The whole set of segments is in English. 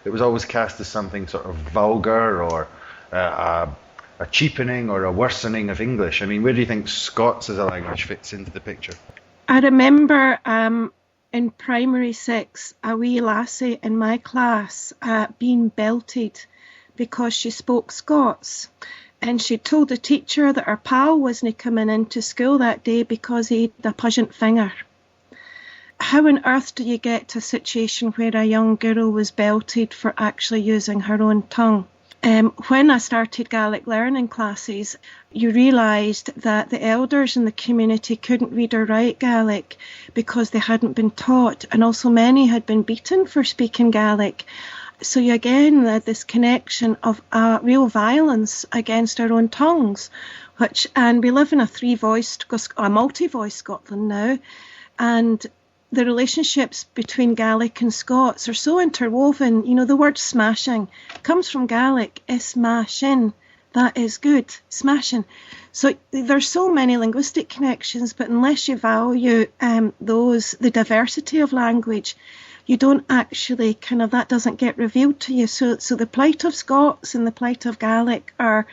it was always cast as something sort of vulgar or a cheapening or a worsening of English. I mean, where do you think Scots as a language fits into the picture? I remember in primary 6, a wee lassie in my class being belted because she spoke Scots. And she told the teacher that her pal wasn't coming into school that day because he had a pungent finger. How on earth do you get to a situation where a young girl was belted for actually using her own tongue? When I started Gaelic learning classes, you realised that the elders in the community couldn't read or write Gaelic because they hadn't been taught, and also many had been beaten for speaking Gaelic. So you again had this connection of real violence against our own tongues, and we live in a multi-voice Scotland now, and the relationships between Gaelic and Scots are so interwoven. You know, the word smashing comes from Gaelic, smashing, that is good, smashing. So there's so many linguistic connections, but unless you value the diversity of language, you don't actually that doesn't get revealed to you. So the plight of Scots and the plight of Gaelic are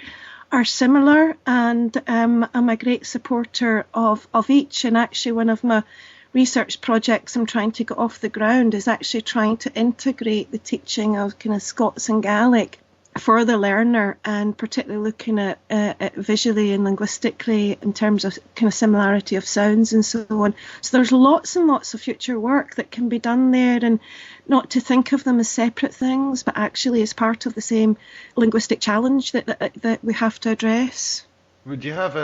similar, and I'm a great supporter of each. And actually one of my research projects I'm trying to get off the ground is actually trying to integrate the teaching of Scots and Gaelic for the learner, and particularly looking at visually and linguistically in terms of similarity of sounds and so on. So there's lots and lots of future work that can be done there, and not to think of them as separate things, but actually as part of the same linguistic challenge that we have to address. Would you have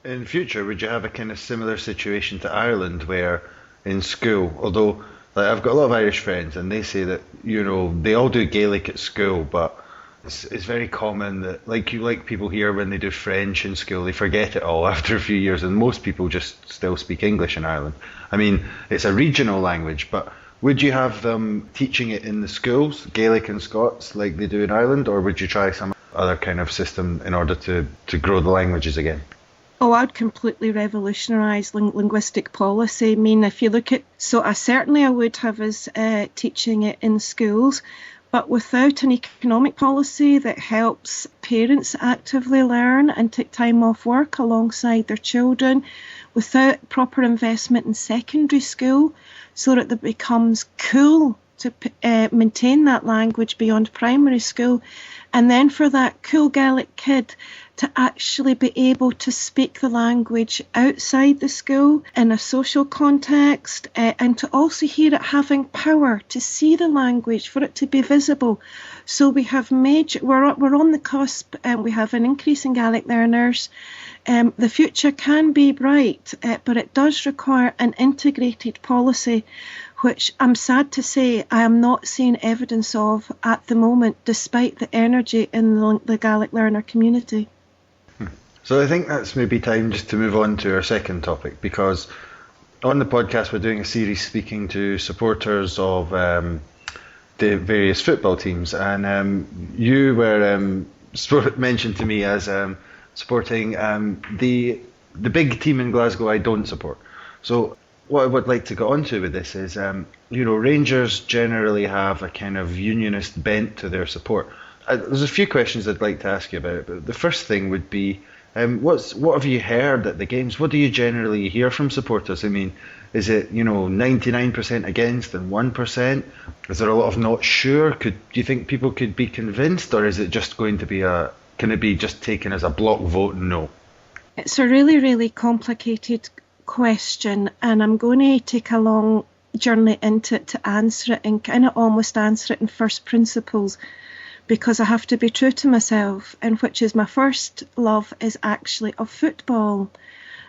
in future, would you have a kind of similar situation to Ireland, where in school, although I've got a lot of Irish friends and they say that, they all do Gaelic at school, but it's very common that like people here when they do French in school, they forget it all after a few years, and most people just still speak English in Ireland. I mean, it's a regional language, but would you have them teaching it in the schools, Gaelic and Scots, like they do in Ireland, or would you try some other kind of system in order to grow the languages again? Oh, I'd completely revolutionise linguistic policy. I mean, if you look at, I would have us teaching it in schools, but without an economic policy that helps parents actively learn and take time off work alongside their children, without proper investment in secondary school so that it becomes cool to maintain that language beyond primary school, and then for that cool Gaelic kid to actually be able to speak the language outside the school in a social context, and to also hear it having power, to see the language, for it to be visible. So we have we're on the cusp, and we have an increase in Gaelic learners. The future can be bright, but it does require an integrated policy, which I'm sad to say I am not seeing evidence of at the moment, despite the energy in the Gaelic learner community. So I think that's maybe time just to move on to our second topic, because on the podcast we're doing a series speaking to supporters of the various football teams, and you were mentioned to me as supporting the big team in Glasgow I don't support. So what I would like to get onto with this is, Rangers generally have a kind of unionist bent to their support. There's a few questions I'd like to ask you about it, but the first thing would be, what have you heard at the games? What do you generally hear from supporters? I mean, is it 99% against and 1%? Is there a lot of not sure? Do you think people could be convinced, or is it just going to be can it be just taken as a block vote no? It's a really, really complicated question, and I'm going to take a long journey into it to answer it, and kind of almost answer it in first principles, because I have to be true to myself, and which is my first love is actually of football.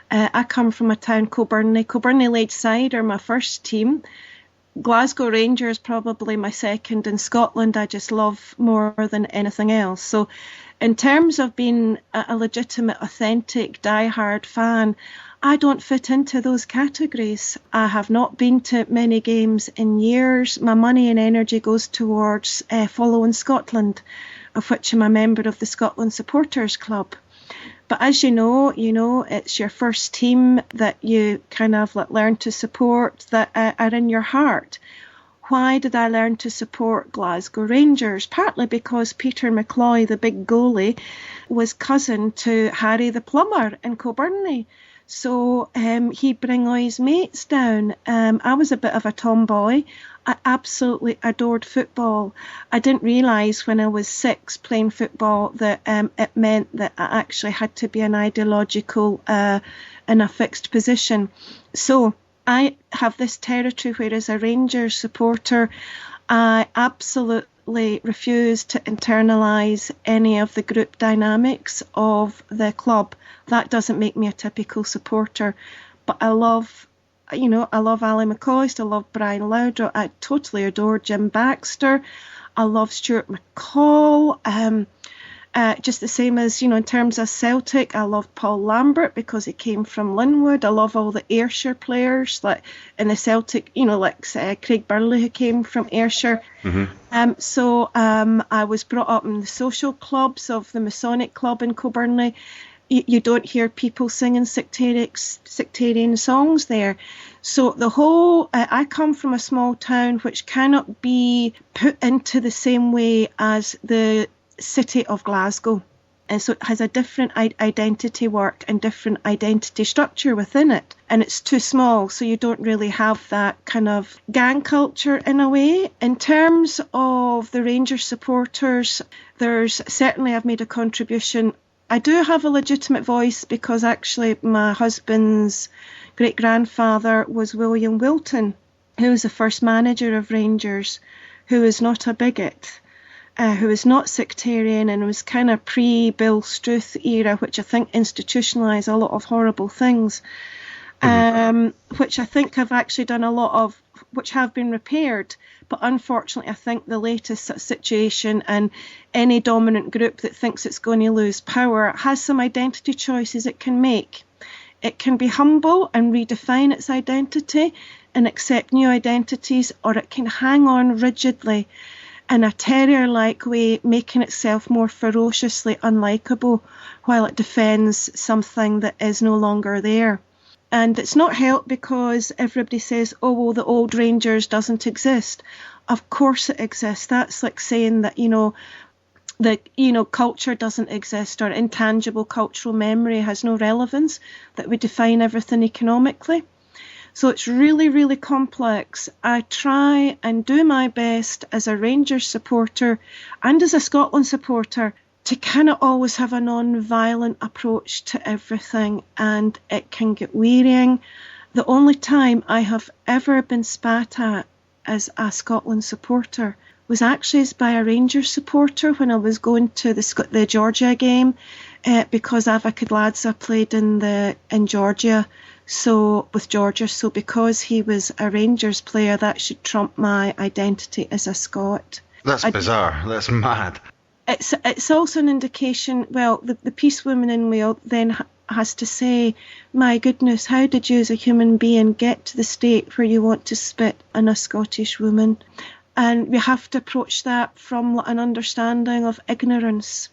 I come from a town, Kilbirnie. Kilbirnie Lakeside are my first team. Glasgow Rangers probably my second, and Scotland I just love more than anything else. So in terms of being a legitimate, authentic, diehard fan, I don't fit into those categories. I have not been to many games in years. My money and energy goes towards following Scotland, of which I'm a member of the Scotland Supporters Club. But as you know, it's your first team that you kind of learn to support, that are in your heart. why did I learn to support Glasgow Rangers? Partly because Peter McCloy, the big goalie, was cousin to Harry the plumber in Kilbirnie. So he'd bring all his mates down. I was a bit of a tomboy. I absolutely adored football. I didn't realise when I was 6 playing football that it meant that I actually had to be an ideological in a fixed position. So I have this territory where, as a Rangers supporter, I absolutely refuse to internalise any of the group dynamics of the club. That doesn't make me a typical supporter. But I love Ali McCoist, I love Brian Loudrow, I totally adore Jim Baxter, I love Stuart McCall, just the same as, in terms of Celtic, I love Paul Lambert because he came from Linwood. I love all the Ayrshire players, like in the Celtic, Craig Burley, who came from Ayrshire. Mm-hmm. I was brought up in the social clubs of the Masonic Club in Kilbirnie. You don't hear people singing sectarian songs there. So the whole, I come from a small town which cannot be put into the same way as the city of Glasgow. And so it has a different identity work and different identity structure within it. And it's too small, so you don't really have that kind of gang culture in a way. In terms of the Rangers supporters, I've made a contribution. I do have a legitimate voice because actually my husband's great-grandfather was William Wilton, who was the first manager of Rangers, who is not a bigot, who is not sectarian, and was kind of pre-Bill Struth era, which I think institutionalised a lot of horrible things, which I think have actually done a lot of, which have been repaired. But unfortunately, I think the latest situation, and any dominant group that thinks it's going to lose power, has some identity choices it can make. It can be humble and redefine its identity and accept new identities, or it can hang on rigidly in a terrier-like way, making itself more ferociously unlikable while it defends something that is no longer there. And it's not helped because everybody says, oh, well, the old Rangers doesn't exist. Of course it exists. That's like saying that, culture doesn't exist, or intangible cultural memory has no relevance, that we define everything economically. So it's really, really complex. I try and do my best as a Rangers supporter and as a Scotland supporter to kind of always have a non-violent approach to everything, and it can get wearying. The only time I have ever been spat at as a Scotland supporter was actually by a Rangers supporter when I was going to the Georgia game, because Ava Kudladze played in Georgia, so with Georgia. So because he was a Rangers player, that should trump my identity as a Scot. That's bizarre. That's mad. It's also an indication, well, the peace woman in Wales then has to say, my goodness, how did you as a human being get to the state where you want to spit on a Scottish woman? And we have to approach that from an understanding of ignorance.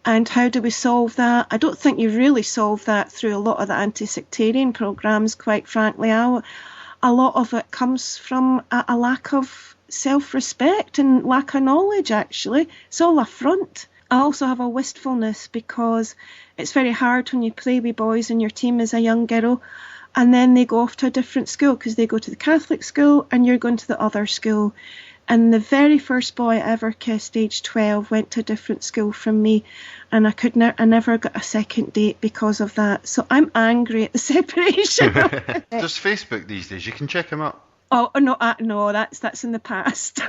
And how do we solve that? I don't think you really solve that through a lot of the anti-sectarian programmes, quite frankly. A lot of it comes from a lack of self-respect and lack of knowledge, actually. It's all a front. I also have a wistfulness because it's very hard when you play with boys in your team as a young girl and then they go off to a different school because they go to the Catholic school and you're going to the other school. And the very first boy I ever kissed, age 12, went to a different school from me, and I never got a second date because of that. So I'm angry at the separation. There's Facebook these days. You can check him up. Oh no, that's in the past.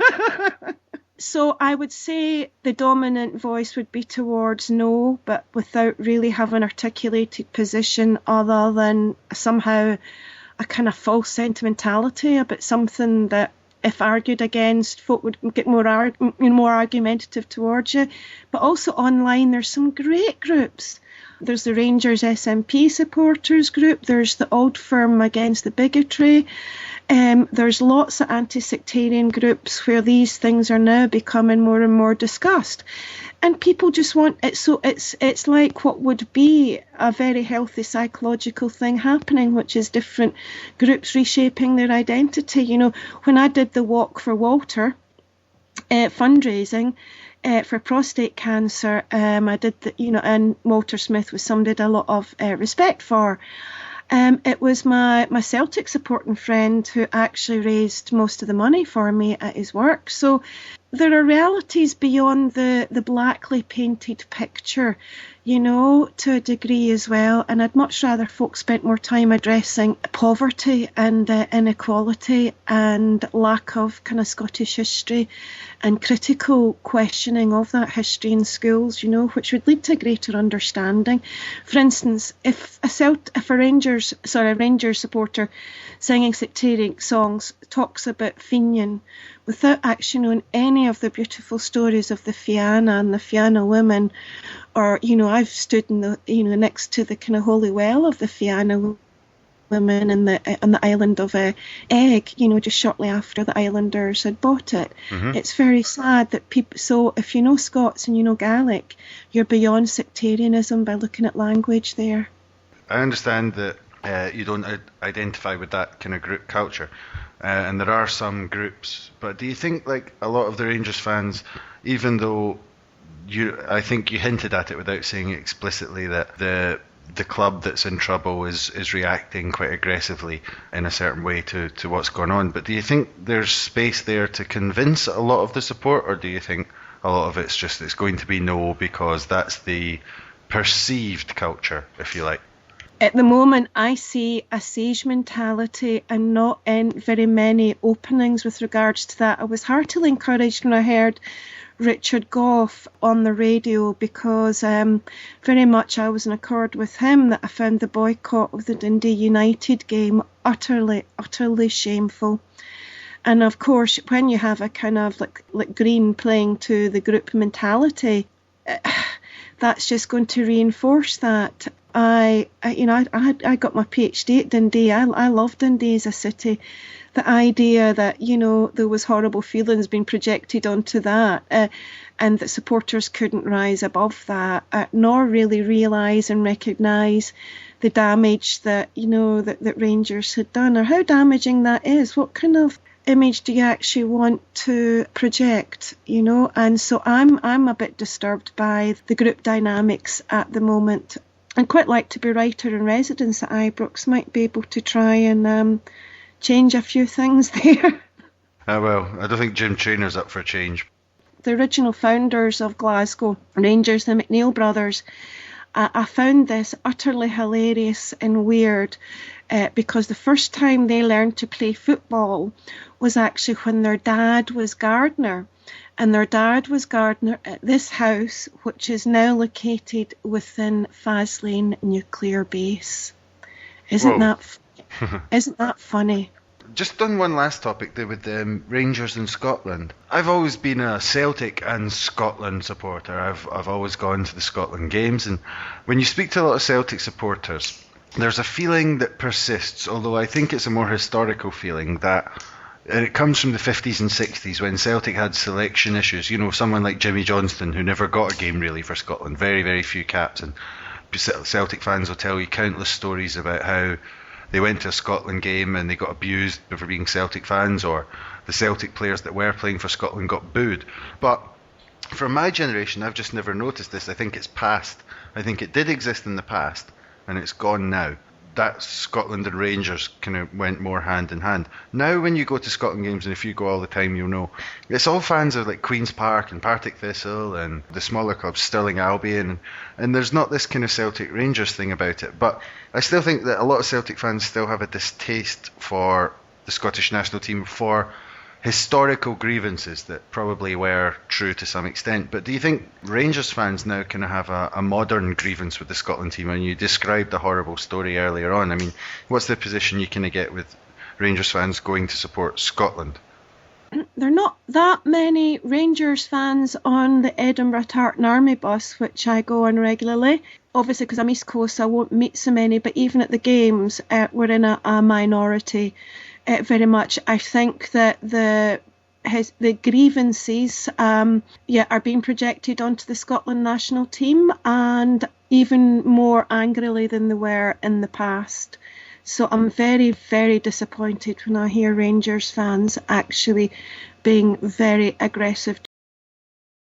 So I would say the dominant voice would be towards no, but without really having an articulated position other than somehow a kind of false sentimentality about something that, if argued against, folk would get more argumentative towards you. But also online, there's some great groups. There's the Rangers SNP supporters group. There's the Old Firm Against the Bigotry. There's lots of anti-sectarian groups where these things are now becoming more and more discussed. And people just want it. So it's like what would be a very healthy psychological thing happening, which is different groups reshaping their identity. You know, when I did the Walk for Walter fundraising for prostate cancer, I did and Walter Smith was somebody I did a lot of respect for. It was my Celtic supporting friend who actually raised most of the money for me at his work. So there are realities beyond the blackly painted picture, you know, to a degree as well. And I'd much rather folks spent more time addressing poverty and inequality and lack of kind of Scottish history and critical questioning of that history in schools, you know, which would lead to greater understanding. For instance, if a Rangers supporter singing sectarian songs talks about Fenian without actually knowing any of the beautiful stories of the Fianna and the Fianna women, or, you know, I've stood in the, you know, next to the kind of holy well of the Fianna women on the island of Egg, you know, just shortly after the Islanders had bought it. Mm-hmm. It's very sad that people, so if you know Scots and you know Gaelic, you're beyond sectarianism by looking at language there. I understand that you don't identify with that kind of group culture, and there are some groups, but do you think like a lot of the Rangers fans, even though I think you hinted at it without saying it explicitly, that the club that's in trouble is reacting quite aggressively in a certain way to what's going on, but do you think there's space there to convince a lot of the support, or do you think a lot of it's going to be no because that's the perceived culture, if you like? At the moment, I see a siege mentality and not very many openings with regards to that. I was heartily encouraged when I heard Richard Gough on the radio, because very much I was in accord with him that I found the boycott of the Dundee United game utterly, utterly shameful. And of course, when you have a kind of like Green playing to the group mentality, that's just going to reinforce that. I got my PhD at Dundee. I love Dundee as a city. The idea that, you know, there was horrible feelings being projected onto that, and that supporters couldn't rise above that, nor really realise and recognise the damage that, you know, that Rangers had done, or how damaging that is. What kind of image do you actually want to project, you know? And so I'm a bit disturbed by the group dynamics at the moment. I'd quite like to be writer in residence at Ibrox, might be able to try and change a few things there. Well, I don't think Jim Trainor's up for a change. The original founders of Glasgow Rangers, the McNeil brothers, I found this utterly hilarious and weird, because the first time they learned to play football was actually when their dad was gardener. And their dad was gardener at this house, which is now located within Faslane Nuclear Base. Isn't that funny? Just on one last topic there with Rangers in Scotland. I've always been a Celtic and Scotland supporter. I've always gone to the Scotland games, and when you speak to a lot of Celtic supporters, there's a feeling that persists, although I think it's a more historical feeling, that it comes from the 50s and 60s when Celtic had selection issues. You know, someone like Jimmy Johnston, who never got a game really for Scotland, very, very few caps, and Celtic fans will tell you countless stories about how they went to a Scotland game and they got abused for being Celtic fans, or the Celtic players that were playing for Scotland got booed. But for my generation, I've just never noticed this. I think it's past. I think it did exist in the past, and it's gone now. That Scotland and Rangers kind of went more hand in hand. Now when you go to Scotland games, and if you go all the time, you'll know, it's all fans of like Queen's Park and Partick Thistle and the smaller clubs, Stirling Albion, and there's not this kind of Celtic Rangers thing about it. But I still think that a lot of Celtic fans still have a distaste for the Scottish national team for historical grievances that probably were true to some extent. But do you think Rangers fans now kind of have a modern grievance with the Scotland team? And you described the horrible story earlier on. I mean, what's the position you kind of get with Rangers fans going to support Scotland? There are not that many Rangers fans on the Edinburgh Tartan Army bus, which I go on regularly. Obviously, because I'm East Coast, I won't meet so many, but even at the games, we're in a minority very much. I think that the grievances are being projected onto the Scotland national team, and even more angrily than they were in the past. So I'm very, very disappointed when I hear Rangers fans actually being very aggressive